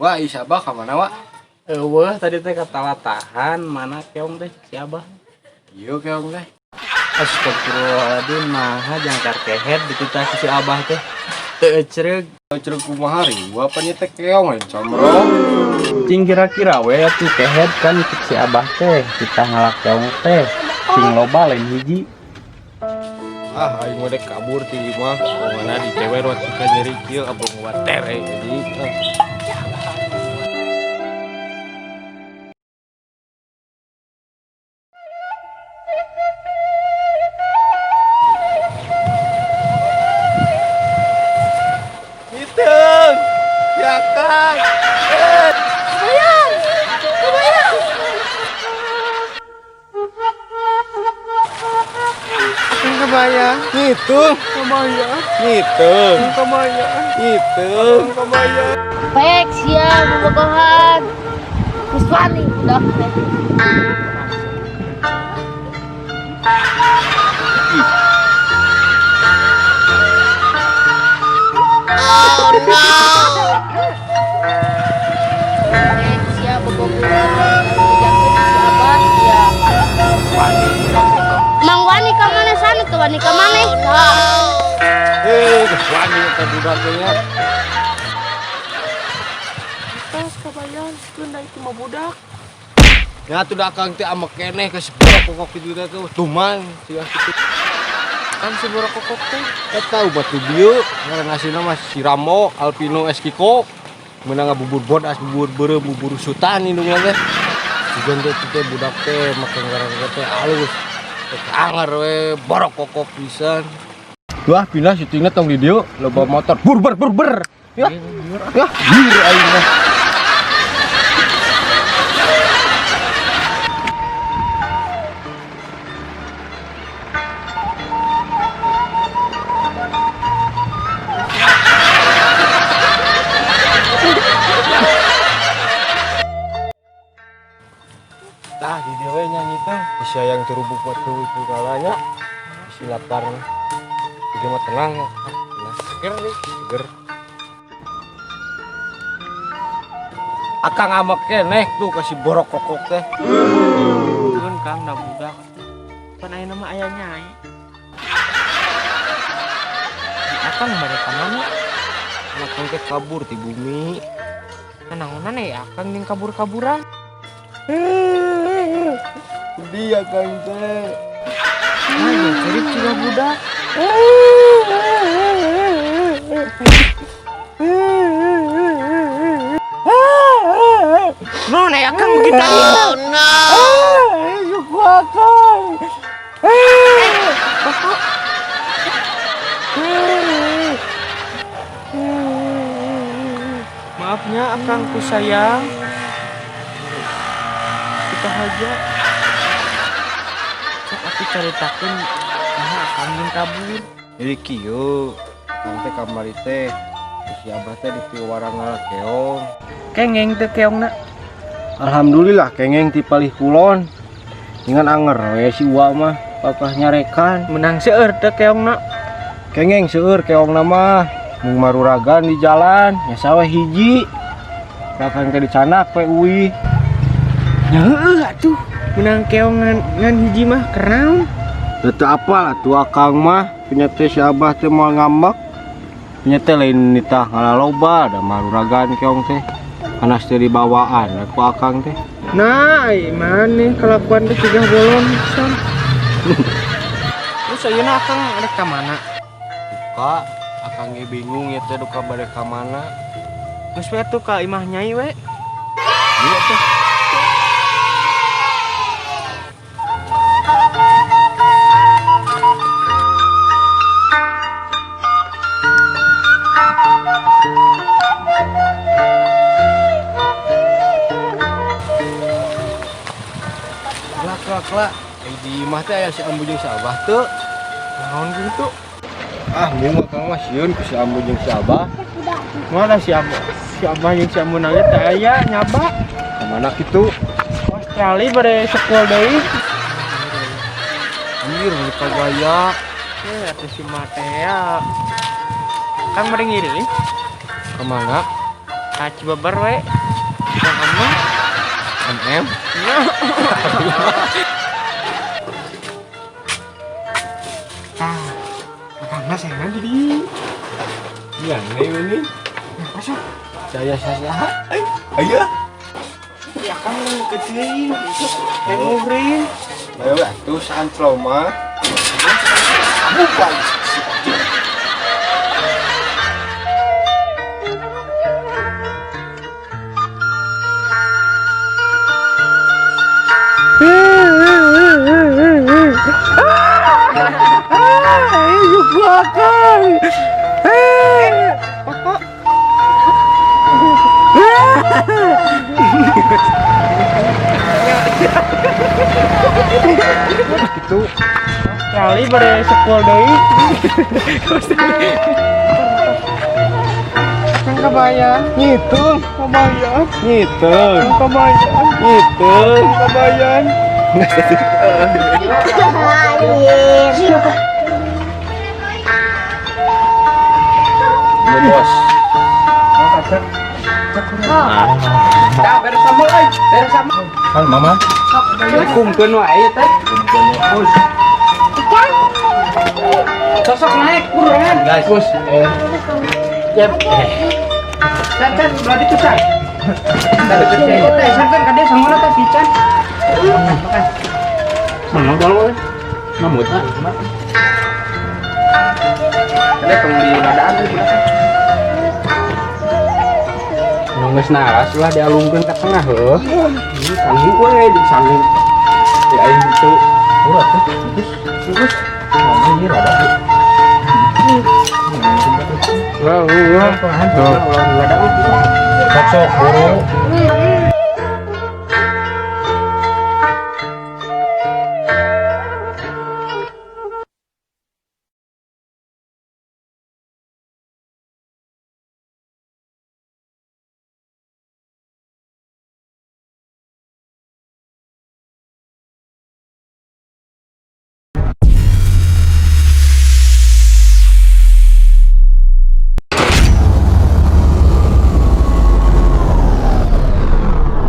Abah Isa Abah ka mana wa? Eueuh tadi teh kata tahan mana keong teh si Abah. Ieu keong teh. Astagfirullahaladzim maha jangkar kehet dititah si Abah teh. Teu ecreug. Ceruk kumaha ribu apa nya teh keong we comro. Cing kira-kira we atuh kehet kan si Abah teh kita ngalak keong teh. Cing loba lain hiji. Ah aing mah dek kabur ti mah. Mana di cewek rot ka nyeri kieu abang water jadi. Hitung. Ya Kang. Kebayang, Ngitung. kebayang, Ngitung. kebayang, Ngitung. kebayang. Baik, siap, bobogohan. Puswani, udah. Oh no. Baik, siap, bobogohan. Siapa? Ya. Mang Wani ka mana sana tuh? Wani ka mana? Wani eta budak teh nya. Tas kebayang, keunda itu mah budak. Ya tuh dakang teh amek keneh ke sebelah pokok itu teh tuh tuman siga kitu. Kan si borok kokok teh. Eta ubat bieu ngaran asina mah si Ramo Alpino Eskiko. Meunang ngabubur bod as bubur beureuh bubur sutan indungna teh. Sigan teh budak teh make ngaran teh alus. Anger we borok kokok pisan. Wah pindah syutingna tong di dieu loba motor burber. Ya. Ya, bir aing mah. Tah di dia we nyanyi teh bisa yang terubuk waktu itu kalanya isi laparnya dia mah tenang ya nah seger nih seger akang amak keneh tuh kasih borok kokok teh Turun Kang da budak. Pan aya nama aya nyai. Akang mereka mana? akang teh kabur di bumi Nanangonan ya Akang jeung kabur-kaburan. dia kang teh Ayo cerik juga budak. Non ya Akang begitu. Oh no. Maafnya Akangku sayang. Kita aja. Sok atuh caritakeun saha Akang jeung kabur. jadi kieu akang teh kamari teh si abah teh di warang keong Kengeng teh keongna. alhamdulillah kengeng ti palih kulon dengan anger we si Uwa mah papah nyarekan Menang seueur teh keongna. kengeng seueur keong nama mung maruragan di jalan nya sawah hiji kakang teh dicanak we uwi Ya heueuh atuh. Menang keong ngan hiji mah kernaon? teu apal atuh akang mah punya teh si abah teh moal ngambek punya teh lain nitah ngalaloba da maruragan keong teh panas teh dibawaan aku akang teh Nah, maneh kelakuan teh cegah bolon pisan. Terus ayeuna Akang rek ka mana? duka akang ge bingung ya teh duka bade ka mana Geus we atuh ka imah nyai we. ieu teh kelak di imah teh aya si ambu jeung si abah teu Naon gitu? ah mung akang mah sieun ku si ambu jeung si abah Mana si Abah? Si Abah jeung si Ambu nangis teh aya nyaba. ka mana kitu Australia bade sekolah deui. anjir mereka gaya Atuh si Matea. Kang bade ngiring? kemana Aci babar we. Kita ngomong. MM. Karena saya jadi. Iya, ini. Masuk. Saya. Ayo. Ya kan kecil. Ngobrol. Ayo, tuh sanclo mah. Bukan. Itu kali pada sekolah deui. Kan kebayang ngitung, kebayang ngitung, kebayang ngitung, kebayang. Bos. Beres sama euy, beres sama. Kan mama. Kumkeun wae teh. Bos. Sosok naik buruan. Guys, Bos. Jep. Santan berarti kusai. Dari kecil teh santan kade sangono teh pican. Makan. Mana kalau namut. Ada pembeli ladaan di belakang. Nunggus naras lah dialungkeun ke tengah heuh. Ini sanggup we di sanggup. Di aing itu. murah tuh. Terus ini rada. Wah, ladang. Sok buru.